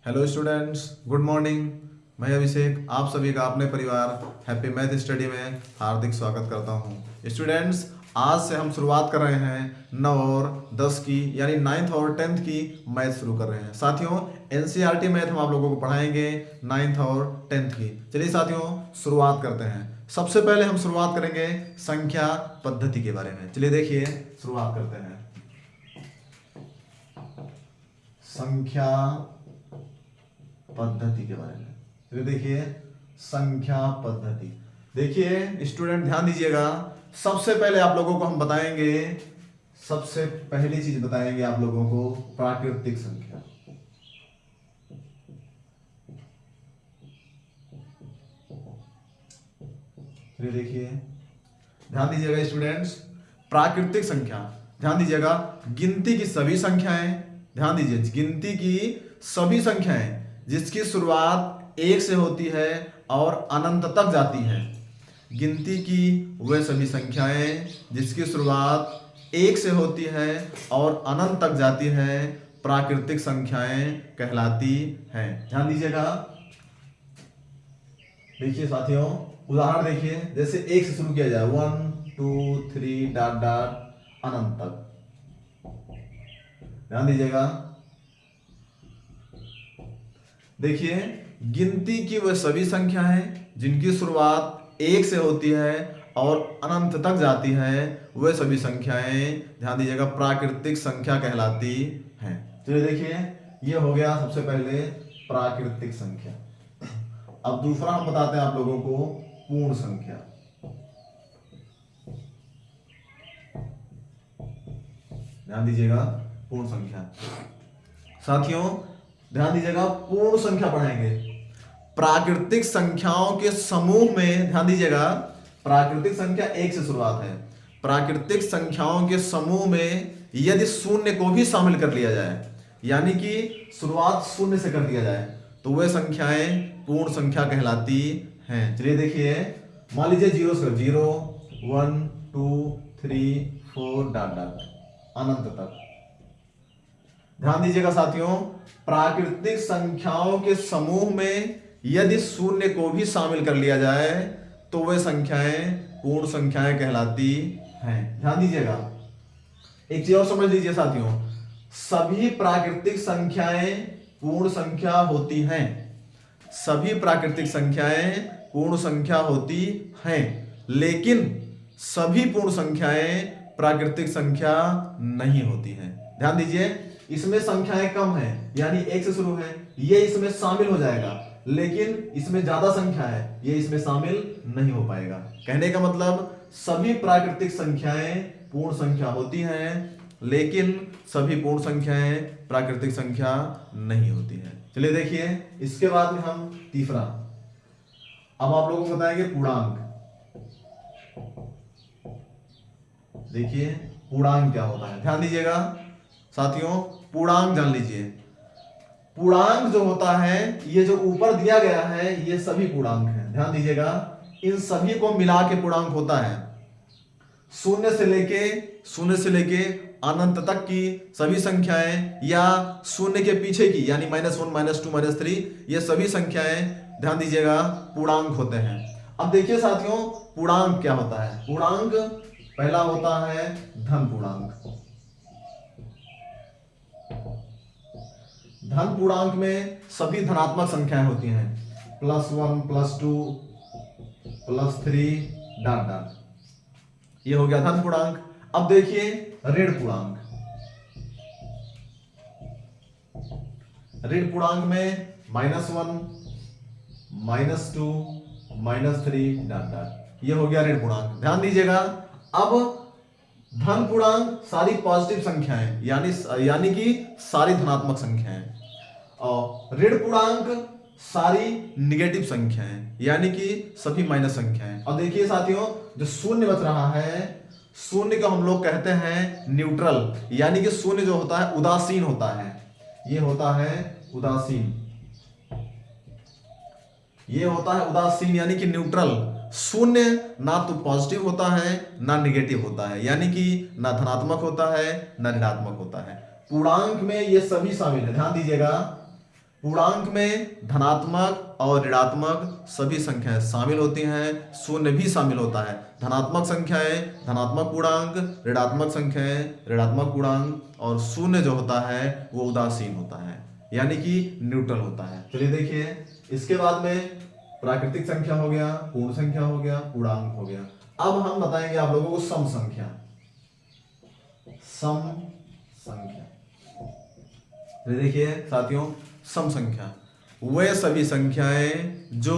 Hello students, good morning. मैं अभिषेक आप सभी का अपने परिवार हैप्पी मैथ स्टडी में हार्दिक स्वागत करता हूं। स्टूडेंट्स, आज से हम शुरुआत कर रहे हैं 9 और 10 की यानी 9th और 10th की मैथ शुरू कर रहे हैं। साथियों, एनसीईआरटी मैथ हम आप लोगों को पढ़ाएंगे 9th और 10th की। चलिए साथियों, शुरुआत करते हैं। सबसे पहले हम शुरुआत करेंगे संख्या पद्धति के बारे में। चलिए देखिए, शुरुआत करते हैं संख्या पद्धति के बारे में। तो देखिए, संख्या पद्धति। देखिए स्टूडेंट, ध्यान दीजिएगा। सबसे पहले आप लोगों को हम बताएंगे, सबसे पहली चीज बताएंगे आप लोगों को प्राकृतिक संख्या। चलिए देखिए, ध्यान दीजिएगा स्टूडेंट्स। प्राकृतिक संख्या, ध्यान दीजिएगा, गिनती की सभी संख्याएं, ध्यान दीजिए, गिनती की सभी संख्याएं जिसकी शुरुआत 1 से होती है और अनंत तक जाती है। गिनती की वे सभी संख्याएं जिसकी शुरुआत 1 से होती है और अनंत तक जाती है प्राकृतिक संख्याएं कहलाती हैं। ध्यान दीजिएगा। देखिए साथियों, उदाहरण देखिए, जैसे 1 से शुरू किया जाए 1 2 3 डॉट डॉट अनंत तक। ध्यान दीजिएगा। देखिए, गिनती की वह सभी संख्याएं जिनकी शुरुआत 1 से होती है और अनंत तक जाती है, वह सभी संख्याएं, ध्यान दीजिएगा, प्राकृतिक संख्या कहलाती हैं। चलिए देखिए, ये हो गया सबसे पहले प्राकृतिक संख्या। अब दूसरा हम बताते हैं आप लोगों को पूर्ण संख्या। ध्यान दीजिएगा, पूर्ण संख्या। साथियों ध्यान दीजिएगा, पूर्ण संख्या पढ़ाएंगे। प्राकृतिक संख्याओं के समूह में, ध्यान दीजिएगा, प्राकृतिक संख्या 1 से शुरुआत है। प्राकृतिक संख्याओं के समूह में यदि शून्य को भी शामिल कर लिया जाए, यानी कि शुरुआत शून्य से कर दिया जाए, तो वह संख्याएं पूर्ण संख्या कहलाती हैं। चलिए देखिए, मान लीजिए 0 से 0 1 2 3 4 डॉट डॉट अनंत तक। ध्यान दीजिएगा साथियों, प्राकृतिक संख्याओं के समूह में यदि शून्य को भी शामिल कर लिया जाए तो वे संख्याएं पूर्ण संख्याएं कहलाती हैं। ध्यान दीजिएगा, एक चीज और समझ लीजिए साथियों, सभी प्राकृतिक संख्याएं पूर्ण संख्या होती हैं। सभी प्राकृतिक संख्याएं पूर्ण संख्या होती हैं, लेकिन सभी पूर्ण संख्याएं प्राकृतिक संख्या नहीं होती हैं। ध्यान दीजिए, इसमें संख्याएं कम है, यानी 1 से शुरू है, ये इसमें शामिल हो जाएगा, लेकिन इसमें ज्यादा संख्या है, ये इसमें शामिल नहीं हो पाएगा। कहने का मतलब, सभी प्राकृतिक संख्याएं पूर्ण संख्या होती हैं, लेकिन सभी पूर्ण संख्याएं प्राकृतिक संख्या नहीं होती हैं। चलिए देखिए, इसके बाद में हम तीसरा, अब आप लोगों को बताएंगे पूर्णांक। देखिए, पूर्णांक क्या होता है। ध्यान दीजिएगा साथियों, पूर्णांक जान लीजिए। पूर्णांक जो होता है, ये जो ऊपर दिया गया है, ये सभी पूर्णांक हैं। ध्यान दीजिएगा, इन सभी को मिला के पूर्णांक होता है। शून्य से लेके अनंत तक की सभी संख्याएं, या शून्य के पीछे की, यानी -1 -2 -3, ये सभी संख्याएं, ध्यान दीजिएगा, पूर्णांक होते हैं। अब देखिए साथियों, पूर्णांक क्या होता है। पूर्णांक पहला होता है धन पूर्णांक। धन पूर्णांक में सभी धनात्मक संख्याएं होती हैं, +1 +2 +3 डॉट डॉट। ये हो गया धन पूर्णांक। अब देखिए ऋण पूर्णांक। ऋण पूर्णांक में -1 -2 -3 डॉट डॉट, ये हो गया ऋण पूर्णांक। ध्यान दीजिएगा, अब धन पूर्णांक सारी पॉजिटिव संख्याएं, यानी कि सारी धनात्मक संख्याएं, और ऋण पूर्णांक सारी निगेटिव संख्याएं, यानी कि सभी माइनस संख्याएं। और देखिए साथियों, जो शून्य बच रहा है, शून्य को हम लोग कहते हैं न्यूट्रल, यानी कि शून्य जो होता है उदासीन होता है। ये होता है उदासीन, ये होता है उदासीन, यानी कि न्यूट्रल। शून्य ना तो पॉजिटिव होता है ना निगेटिव होता है, यानी कि ना धनात्मक होता है ना ऋणात्मक होता है। पूर्णांक में ये सभी शामिल है। ध्यान दीजिएगा, पूर्णांक में धनात्मक और ऋणात्मक सभी संख्याएं शामिल होती हैं, शून्य भी शामिल होता है। धनात्मक संख्याएं धनात्मक पूर्णांक, ऋणात्मक संख्याएं ऋणात्मक पूर्णांक, और शून्य जो होता है वो उदासीन होता है, यानी कि न्यूट्रल होता है। चलिए देखिए, इसके बाद में प्राकृतिक संख्या हो गया, पूर्ण संख्या हो गया, पूर्णांक हो गया। अब हम बताएंगे आप लोगों को सम संख्या। सम संख्या, देखिए साथियों, सम संख्या वे सभी संख्याएं जो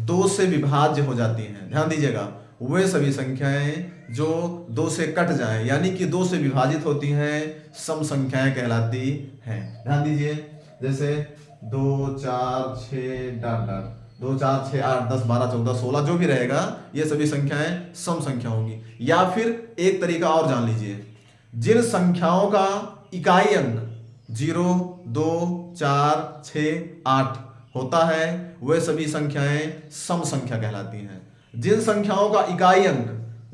2 से विभाज्य हो जाती हैं। ध्यान दीजिएगा, वे सभी संख्याएं जो 2 से कट जाएं, यानी कि 2 से विभाजित होती हैं, सम संख्याएं कहलाती हैं। ध्यान दीजिए, जैसे 2 4 6 डॉट डॉट 2 4 6 8 10 12 14 16 जो भी रहेगा, ये सभी संख्याएं सम संख्या होंगी। या फिर एक तरीका और जान लीजिए, जिन संख्याओं का इकाई अंक 0 2 4 6 8 होता है, वे सभी संख्याएं सम संख्या कहलाती हैं। जिन संख्याओं का इकाई अंक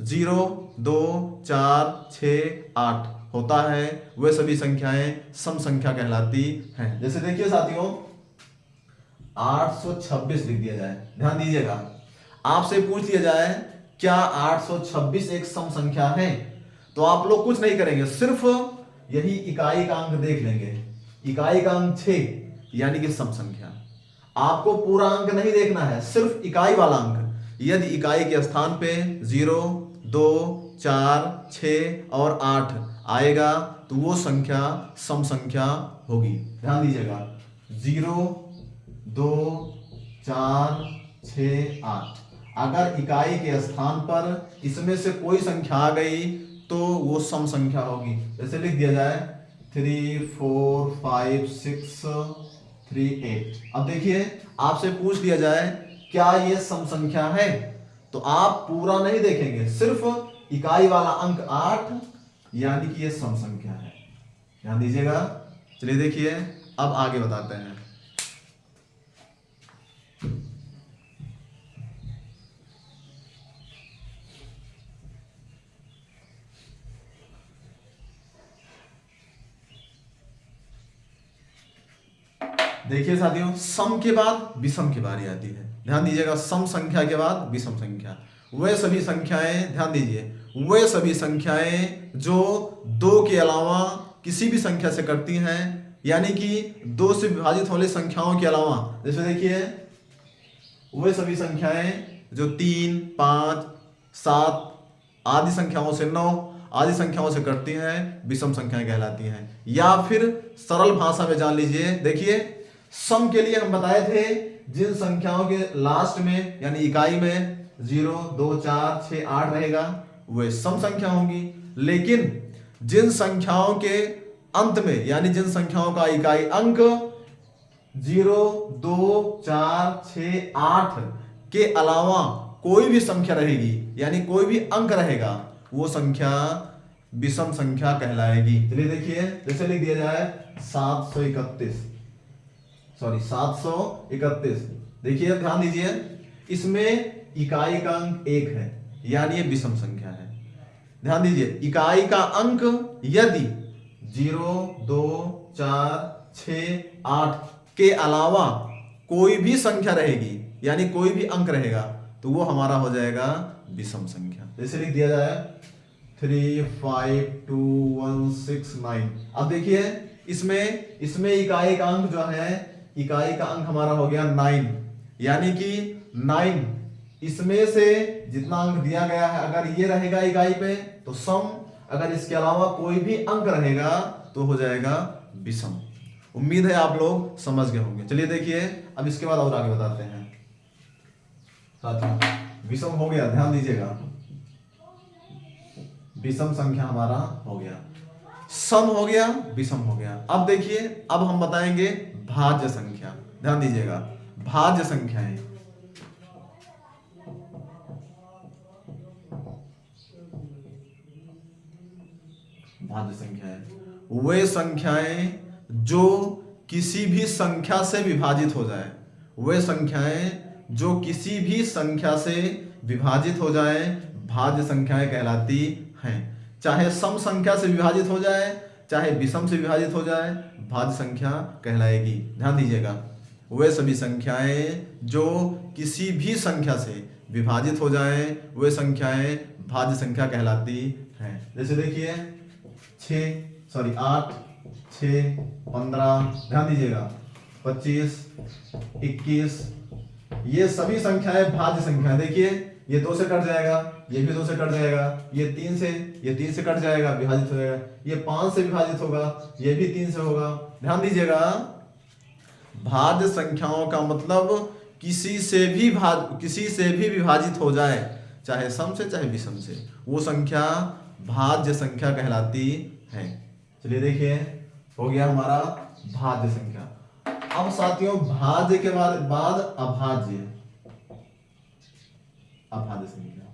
0 2 4 6 8 होता है, वे सभी संख्याएं सम संख्या कहलाती हैं। जैसे देखिए साथियों, 826 लिख दिया जाए। ध्यान दीजिएगा, आपसे पूछ लिया जाए क्या 826 एक सम संख्या है, तो आप लोग कुछ नहीं करेंगे, सिर्फ यही इकाई का अंक देख लेंगे। इकाई का अंक 6 यानी कि सम संख्या। आपको पूरा अंक नहीं देखना है, सिर्फ इकाई वाला अंक। यदि इकाई के स्थान पे 0 2 4 6 और 8 आएगा तो वो संख्या सम संख्या होगी। ध्यान दीजिएगा, 0 2 4 6 8, अगर इकाई के स्थान पर इसमें से कोई संख्या आ गई तो वो सम संख्या होगी। जैसे लिख दिया जाए 3 4 5 6 3 8। अब देखिए, आपसे पूछ दिया जाए क्या ये सम संख्या है, तो आप पूरा नहीं देखेंगे, सिर्फ इकाई वाला अंक 8 यानी कि ये सम संख्या है। ध्यान दीजिएगा। चलिए देखिए, अब आगे बताते हैं। देखिए साथियों, सम के बाद विषम की बारी आती है। ध्यान दीजिएगा, सम संख्या के बाद विषम संख्या। वे सभी संख्याएं, ध्यान दीजिए, वे सभी संख्याएं जो 2 के अलावा किसी भी संख्या से करती हैं, यानी कि 2 से विभाजित होने संख्याओं के अलावा। जैसे देखिए, वे सभी संख्याएं जो 3 5 7 आदि संख्याओं से 9 आदि संख्याओं से करती हैं, विषम संख्याएं कहलाती हैं। या फिर सरल भाषा में जान लीजिए, देखिए, सम के लिए हम बताए थे जिन संख्याओं के लास्ट में यानी इकाई में 0 2 4 6 8 रहेगा वे सम संख्या होंगी। लेकिन जिन संख्याओं के अंत में यानी जिन संख्याओं का इकाई अंक 0 2 4 6 8 के अलावा कोई भी संख्या रहेगी, यानी कोई भी अंक रहेगा, वो संख्या विषम संख्या कहलाएगी। चलिए देखिए, जैसे लिख दिया जाए 731। देखिए, ध्यान दीजिए, इसमें इकाई का अंक 1 है, यानी ये विषम संख्या है। ध्यान दीजिए, इकाई का अंक यदि 0 2 4 6 8 के अलावा कोई भी संख्या रहेगी, यानी कोई भी अंक रहेगा, तो वो हमारा हो जाएगा विषम संख्या। जैसे लिख दिया जाए 3 5 2 1 6 9। अब देखिए, इसमें इकाई का अंक जो है, इकाई का अंक हमारा हो गया 9, यानी कि 9 इसमें से जितना अंक दिया गया है, अगर ये रहेगा इकाई पे तो सम, अगर इसके अलावा कोई भी अंक रहेगा तो हो जाएगा विषम। उम्मीद है आप लोग समझ गए होंगे। चलिए देखिए, अब इसके बाद और आगे बताते हैं। साथियों, विषम हो गया, ध्यान दीजिएगा, विषम संख्या हमारा हो गया, सम हो गया, विषम हो गया। अब देखिए, अब हम बताएंगे भाज्य संख्या। ध्यान दीजिएगा, भाज्य संख्याएं। भाज्य संख्याएं वे संख्याएं जो किसी भी संख्या से विभाजित हो जाए, वे संख्याएं जो किसी भी संख्या से विभाजित हो जाए, भाज्य संख्याएं कहलाती हैं। चाहे सम संख्या से विभाजित हो जाए चाहे विषम से विभाजित हो जाए, भाज्य संख्या कहलाएगी। ध्यान दीजिएगा, वे सभी संख्याएं जो किसी भी संख्या से विभाजित हो जाए वे संख्याएं भाज्य संख्या कहलाती हैं। जैसे देखिए 8, 6, 15, ध्यान दीजिएगा 25, 21, ये सभी संख्याएं भाज्य संख्या। देखिए ये 2 से कट जाएगा, ये भी 2 से कट जाएगा, ये 3 से कट जाएगा, विभाजित हो जाएगा, ये 5 से विभाजित होगा, ये भी 3 से होगा। ध्यान दीजिएगा, भाज्य संख्याओं का मतलब किसी से भी विभाजित हो जाए, चाहे सम से चाहे विषम से, वो संख्या भाज्य संख्या कहलाती है। चलिए देखिए, हो गया हमारा भाज्य संख्या। अब साथियों भाज्य के बाद अभाज्य संख्या।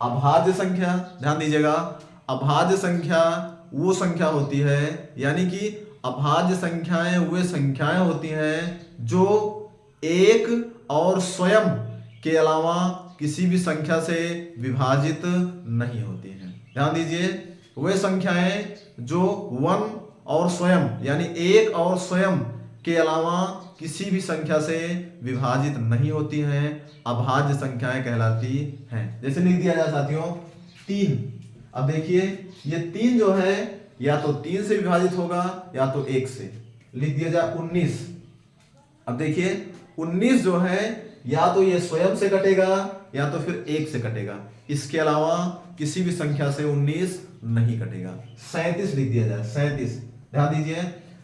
अभाज्य संख्या, ध्यान दीजिएगा, अभाज्य संख्या वो संख्या होती है, यानी कि अभाज्य संख्याएं वे संख्याएं होती हैं जो एक और स्वयं के अलावा किसी भी संख्या से विभाजित नहीं होती हैं। ध्यान दीजिए, वे संख्याएं जो वन और स्वयं यानी एक और स्वयं के अलावा किसी भी संख्या से विभाजित नहीं होती हैं, अभाज्य संख्याएं कहलाती हैं। जैसे लिख दिया जाए साथियों 3। अब देखिए ये 3 जो है या तो 3 से विभाजित होगा या तो 1 से। लिख दिया जाए 19। अब देखिए 19 जो है या तो ये स्वयं से कटेगा या तो फिर 1 से कटेगा, इसके अलावा किसी भी संख्या से 19 नहीं कटेगा। 37 लिख दिया जाए 37। ध्यान दीजिए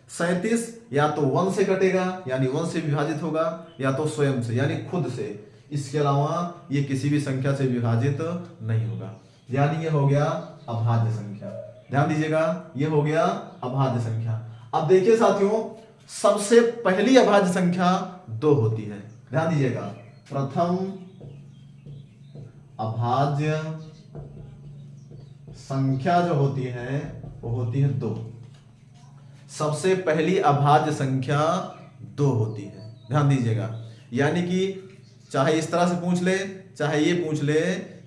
37 या तो 1 से कटेगा यानी 1 से विभाजित होगा या तो स्वयं से यानी खुद से, इसके अलावा ये किसी भी संख्या से विभाजित नहीं होगा, यानी ये हो गया अभाज्य संख्या। ध्यान दीजिएगा, ये हो गया अभाज्य संख्या। अब देखिए साथियों, सबसे पहली अभाज्य संख्या 2 होती है। ध्यान दीजिएगा, प्रथम अभाज्य संख्या जो होती है वो होती है 2। सबसे पहली अभाज्य संख्या 2 होती है। ध्यान दीजिएगा, यानी कि चाहे इस तरह से पूछ ले चाहे ये पूछ ले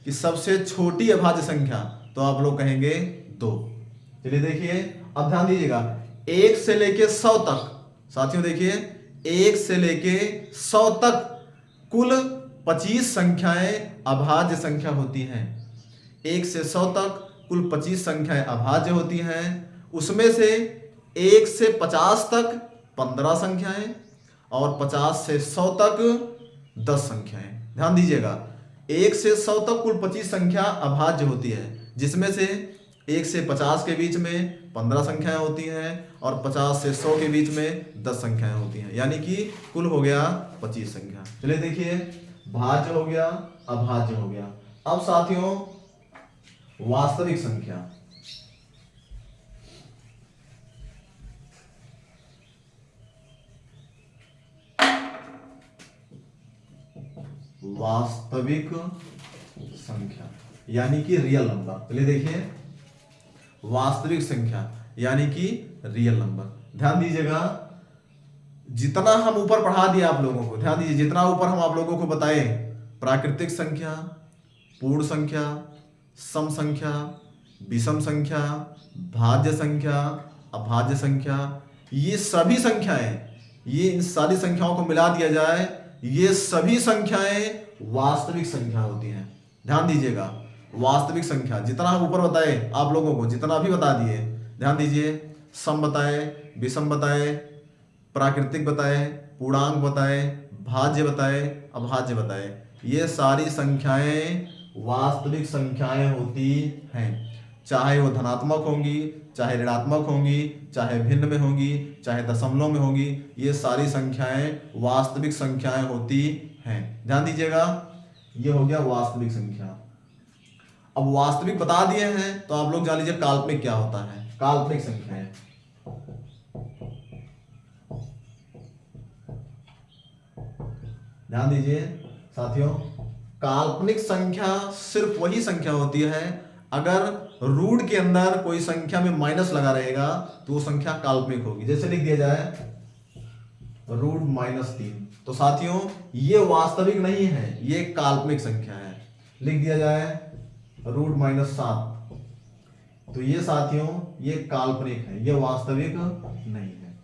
कि सबसे छोटी अभाज्य संख्या, तो आप लोग कहेंगे 2। चलिए देखिए, अब ध्यान दीजिएगा 1 से लेके 100 तक, साथियों देखिए 1 से लेके 100 तक कुल 25 संख्याएं अभाज्य संख्या होती हैं। 1 से 100 तक कुल 25 संख्याएं अभाज्य होती हैं। उसमें से 1 से 50 तक 15 संख्याएं और 50 से 100 तक 10 संख्याएं। ध्यान दीजिएगा, 1 से 100 तक कुल 25 संख्या अभाज्य होती है, जिसमें से 1 से 50 के बीच में 15 संख्याएं होती हैं और 50 से 100 के बीच में 10 संख्याएं होती हैं, यानी कि कुल हो गया 25 संख्या। चलिए देखिए, भाज्य हो गया, अभाज्य हो गया। अब साथियों वास्तविक संख्या। वास्तविक संख्या यानी कि रियल नंबर। चलिए देखिए, वास्तविक संख्या यानी कि रियल नंबर। ध्यान दीजिएगा, जितना हम ऊपर पढ़ा दिया आप लोगों को, ध्यान दीजिए जितना ऊपर हम आप लोगों को बताए, प्राकृतिक संख्या, पूर्ण संख्या, सम संख्या, विषम संख्या, भाज्य संख्या, अभाज्य संख्या, ये सभी संख्याएं, ये इन सारी संख्याओं को मिला दिया जाए, ये सभी संख्याएं वास्तविक संख्या होती हैं। ध्यान दीजिएगा, वास्तविक संख्या जितना हम ऊपर बताए आप लोगों को, जितना भी बता दिए, ध्यान दीजिए, सम बताए, विषम बताए, प्राकृतिक बताए, पूर्णांक बताए, भाज्य बताए, अभाज्य बताए, ये सारी संख्याएं वास्तविक संख्याएं होती हैं। चाहे वो धनात्मक होंगी, चाहे ऋणात्मक होंगी, चाहे भिन्न में होंगी, चाहे दशमलव में होंगी, ये सारी संख्याएं वास्तविक संख्याएं होती हैं। ध्यान दीजिएगा, ये हो गया वास्तविक संख्या। अब वास्तविक बता दिए हैं तो आप लोग जान लीजिए काल्पनिक क्या होता है। काल्पनिक संख्याएं, ध्यान दीजिए साथियों, काल्पनिक संख्या सिर्फ वही संख्या होती है अगर रूट के अंदर कोई संख्या में माइनस लगा रहेगा तो वो संख्या काल्पनिक होगी। जैसे लिख दिया जाए रूट -3, तो साथियों ये वास्तविक नहीं है, ये काल्पनिक संख्या है। लिख दिया जाए रूट -7, तो ये साथियों ये काल्पनिक है, ये वास्तविक नहीं है।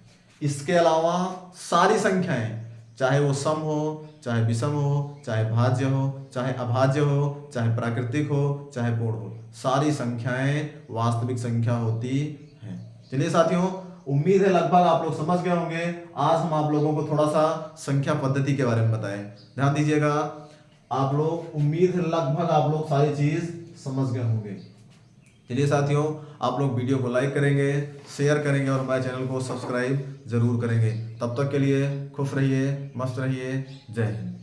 इसके अलावा सारी संख्याएं, चाहे वो सम हो, चाहे विषम हो, चाहे भाज्य हो, चाहे अभाज्य हो, चाहे प्राकृतिक हो, चाहे पूर्ण हो, सारी संख्याएं वास्तविक संख्या होती हैं। चलिए साथियों, उम्मीद है लगभग आप लोग समझ गए होंगे। आज हम आप लोगों को थोड़ा सा संख्या पद्धति के बारे में बताएं। ध्यान दीजिएगा आप लोग, उम्मीद है लगभग आप लोग सारी चीज समझ गए होंगे। चलिए साथियों, आप लोग वीडियो को लाइक करेंगे, शेयर करेंगे और हमारे चैनल को सब्सक्राइब जरूर करेंगे। तब तक के लिए खुश रहिए, मस्त रहिए। जय हिंद।